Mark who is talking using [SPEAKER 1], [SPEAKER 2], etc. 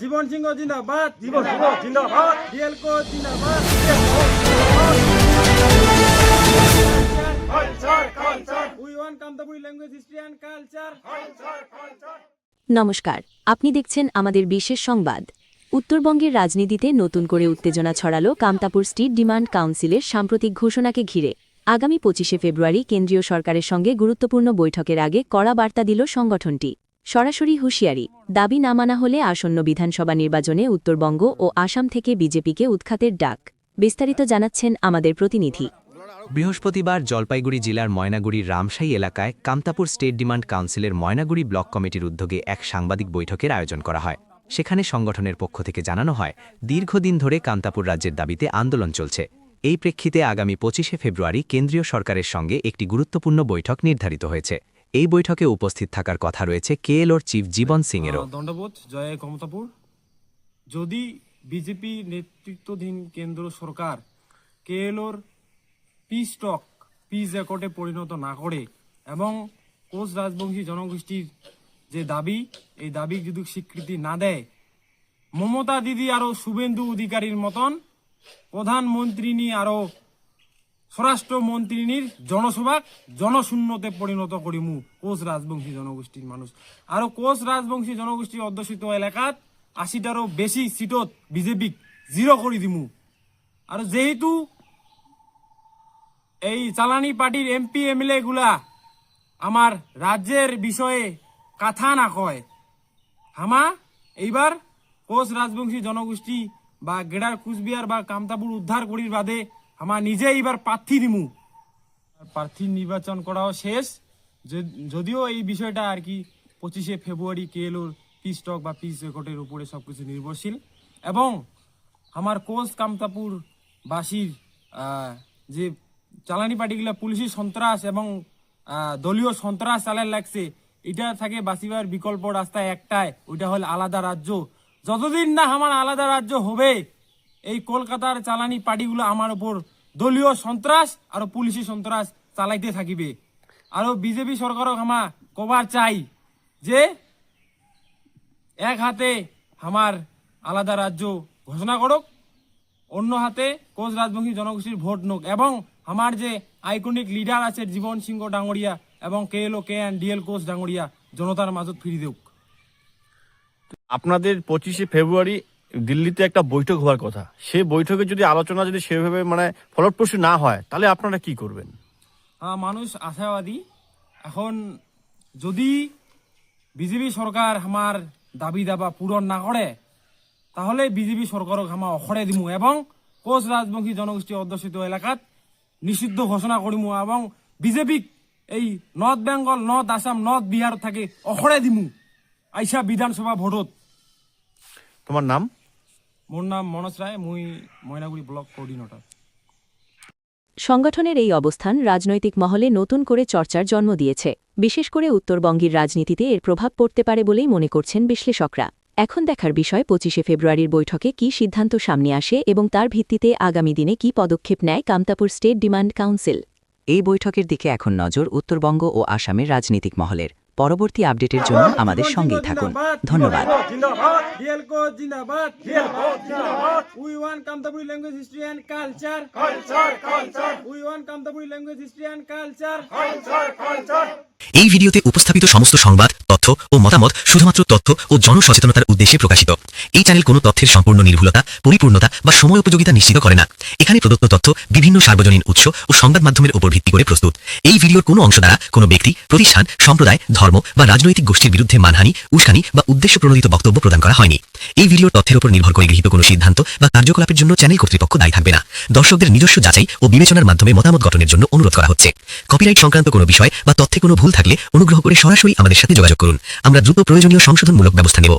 [SPEAKER 1] জীবন সিংহ জিন্দাবাদ, জীবন সিংহ জিন্দাবাদ, DL coach জিন্দাবাদ। We want Kamtapuri language, history and culture.
[SPEAKER 2] নমস্কার, আপনি দেখছেন আমাদের বিশেষ সংবাদ। উত্তরবঙ্গের রাজনীতিতে নতুন করে উত্তেজনা ছড়ালো কামতাপুর স্টেট ডিমান্ড কাউন্সিলের সাম্প্রতিক ঘোষণাকে ঘিরে। আগামী 25শে ফেব্রুয়ারি কেন্দ্রীয় সরকারের সঙ্গে গুরুত্বপূর্ণ বৈঠকের আগে কড়া বার্তা দিল সংগঠনটি। সরাসরি হুঁশিয়ারি, দাবি না মানা হলে আসন্ন বিধানসভা নির্বাচনে উত্তরবঙ্গ ও আসাম থেকে বিজেপিকে উৎখাতের ডাক। বিস্তারিত জানাচ্ছেন আমাদের প্রতিনিধি।
[SPEAKER 3] বৃহস্পতিবার জলপাইগুড়ি জেলার ময়নাগুড়ির রামশাহী এলাকায় কামতাপুর স্টেট ডিমান্ড কাউন্সিলের ময়নাগুড়ি ব্লক কমিটির উদ্যোগে এক সাংবাদিক বৈঠকের আয়োজন করা হয়। সেখানে সংগঠনের পক্ষ থেকে জানানো হয়, দীর্ঘদিন ধরে কামতাপুর রাজ্যের দাবিতে আন্দোলন চলছে। এই প্রেক্ষিতে আগামী 25শে ফেব্রুয়ারি কেন্দ্রীয় সরকারের সঙ্গে একটি গুরুত্বপূর্ণ বৈঠক নির্ধারিত হয়েছে। এই বৈঠকে উপস্থিত থাকার কথা রয়েছে কেএলওর চিফ জীবন সিংয়েরও।
[SPEAKER 1] দণ্ডবোধ, জয় কামতাপুর। যদি বিজেপি নেতৃত্বাধীন কেন্দ্র সরকার কেএলওর পিস টক পিস রেকর্ডে পরিণত না করে এবং কোচ রাজবংশী জনগোষ্ঠীর যে দাবি, এই দাবি যদি স্বীকৃতি না দেয়, মমতা দিদি আরো শুভেন্দু অধিকারীর মতন প্রধানমন্ত্রী আরো স্বরাষ্ট্রমন্ত্রীর জনসভা জনশূন্যতে পরিণত করিমু কোচ রাজবংশী জনগোষ্ঠীর মানুষ। আরো কোচ রাজবংশী জনগোষ্ঠী অধ্যুষিত এলাকাত 80টারও বেশি সিটত বিজেপি জিরো করে দিমু। আর যেহেতু এই চালানি পার্টির এমপি এমএলএ গুলা আমার রাজ্যের বিষয়ে কথা না কয়, হামা এইবার কোচ রাজবংশী জনগোষ্ঠী বা গেডার কুচবিহার বা কামতাপুর উদ্ধার করির বাদে আমার নিজে এইবার প্রার্থী দিমু। প্রার্থী নির্বাচন করাও শেষ, যদিও এই বিষয়টা আর কি 25শে ফেব্রুয়ারি কেএলওর পিস টক বা পিস রেকর্ডের উপরে সবকিছু নির্ভরশীল। এবং আমার কোচ কামতাপুর বাসীর যে চালানি পার্টিগুলা পুলিশি সন্ত্রাস এবং দলীয় সন্ত্রাস চালার লাগছে, এটা থেকে বাঁচিবার বিকল্প রাস্তা একটাই, ওইটা হল আলাদা রাজ্য। যতদিন না আমার আলাদা রাজ্য হবে, এই কলকাতার চালানি পার্টিগুলো আমার উপর দলীয় সন্ত্রাস আর পুলিশি সন্ত্রাস চালাইতে থাকিবে। আর বিজেপি সরকারক আমা কবার চাই যে এক হাতে আমার আলাদা রাজ্য ঘোষণা করুক, অন্য হাতে কোচ রাজবংশী জনগোষ্ঠীর ভোট নোক এবং আমার যে আইকনিক লিডার আছে জীবন সিংহ ডাঙরিয়া এবং কেএলও কেএন ডিএল কোচ ডাঙরিয়া জনতার মাজত ফিরি দেউক।
[SPEAKER 4] আপনাদের 25শে ফেব্রুয়ারি দিল্লিতে একটা বৈঠক হওয়ার কথা, সেই বৈঠকে যদি আলোচনা যদি সেভাবে ফলপ্রসূ না হয়, তাহলে আপনারা কি করবেন?
[SPEAKER 1] মানুষ আশাবাদী। এখন যদি বিজেপি সরকার আমার দাবি দাবা পূরণ না করে, তাহলে বিজেপি সরকারক আমা অখড়ে দিমু এবং কোচ রাজবংশী জনগোষ্ঠী অধ্যুষিত এলাকাত নিষিদ্ধ ঘোষণা করিমু এবং বিজেপি এই north Bengal, north Assam, north Bihar থেকে অখড়ে দিমু আইসা বিধানসভা ভোটত।
[SPEAKER 4] তোমার নাম?
[SPEAKER 1] মোর নাম মনোজ রায়, মুই ময়নাগুড়ি ব্লক কোঅর্ডিনেটর।
[SPEAKER 2] সংগঠনের এই অবস্থান রাজনৈতিক মহলে নতুন করে চর্চার জন্ম দিয়েছে। বিশেষ করে উত্তরবঙ্গের রাজনীতিতে এর প্রভাব পড়তে পারে বলেই মনে করছেন বিশ্লেষকরা। এখন দেখার বিষয় 25শে ফেব্রুয়ারির বৈঠকে কী সিদ্ধান্ত সামনে আসে এবং তার ভিত্তিতে আগামী দিনে কী পদক্ষেপ নেয় কামতাপুর স্টেট ডিমান্ড কাউন্সিল। এই বৈঠকের দিকে এখন নজর উত্তরবঙ্গ ও আসামের রাজনীতিক মহলের। পরবর্তী আপডেটের জন্য আমাদের সঙ্গেই থাকুন। ধন্যবাদ।
[SPEAKER 1] ডিএল কোচ জিন্দাবাদ, ডিএল কোচ জিন্দাবাদ। We want Kamtapuri language, history and culture. We want Kamtapuri language, history and culture.
[SPEAKER 5] এই ভিডিওতে উপস্থাপিত সমস্ত সংবাদ, তথ্য ও মতামত শুধুমাত্র তথ্য ও জনসচেতনতার উদ্দেশ্যে প্রকাশিত। এই চ্যানেল কোনো তথ্যের সম্পূর্ণ নির্ভুলতা, পরিপূর্ণতা বা সময় উপযোগিতা নিশ্চিত করে না। এখানে প্রদত্ত তথ্য বিভিন্ন সার্বজনীন উৎস ও সংবাদ মাধ্যমের উপর ভিত্তি করে প্রস্তুত। এই ভিডিওর কোনো অংশ দ্বারা কোনো ব্যক্তি, প্রতিষ্ঠান, সম্প্রদায়, ধর্ম বা রাজনৈতিক গোষ্ঠীর বিরুদ্ধে মানহানি, উস্কানি বা উদ্দেশ্য প্রণোদিত বক্তব্য প্রদান করা হয়নি। এই ভিডিওর তথ্যের উপর নির্ভর করে গৃহীত কোনো সিদ্ধান্ত বা কার্যকলাপের জন্য চ্যানেল কর্তৃপক্ষ দায়ী থাকবে না। দর্শকদের নিজস্ব যাচাই ও বিবেচনার মাধ্যমে মতামত গঠনের জন্য অনুরোধ করা হচ্ছে। কপিরাইট সংক্রান্ত কোনো বিষয় বা তথ্যে কোনো ভুল থাকলে অনুগ্রহ করে সরাসরি আমাদের সাথে যোগাযোগ করুন। আমরা দ্রুত প্রয়োজনীয় সংশোধনমূলক ব্যবস্থা নেব।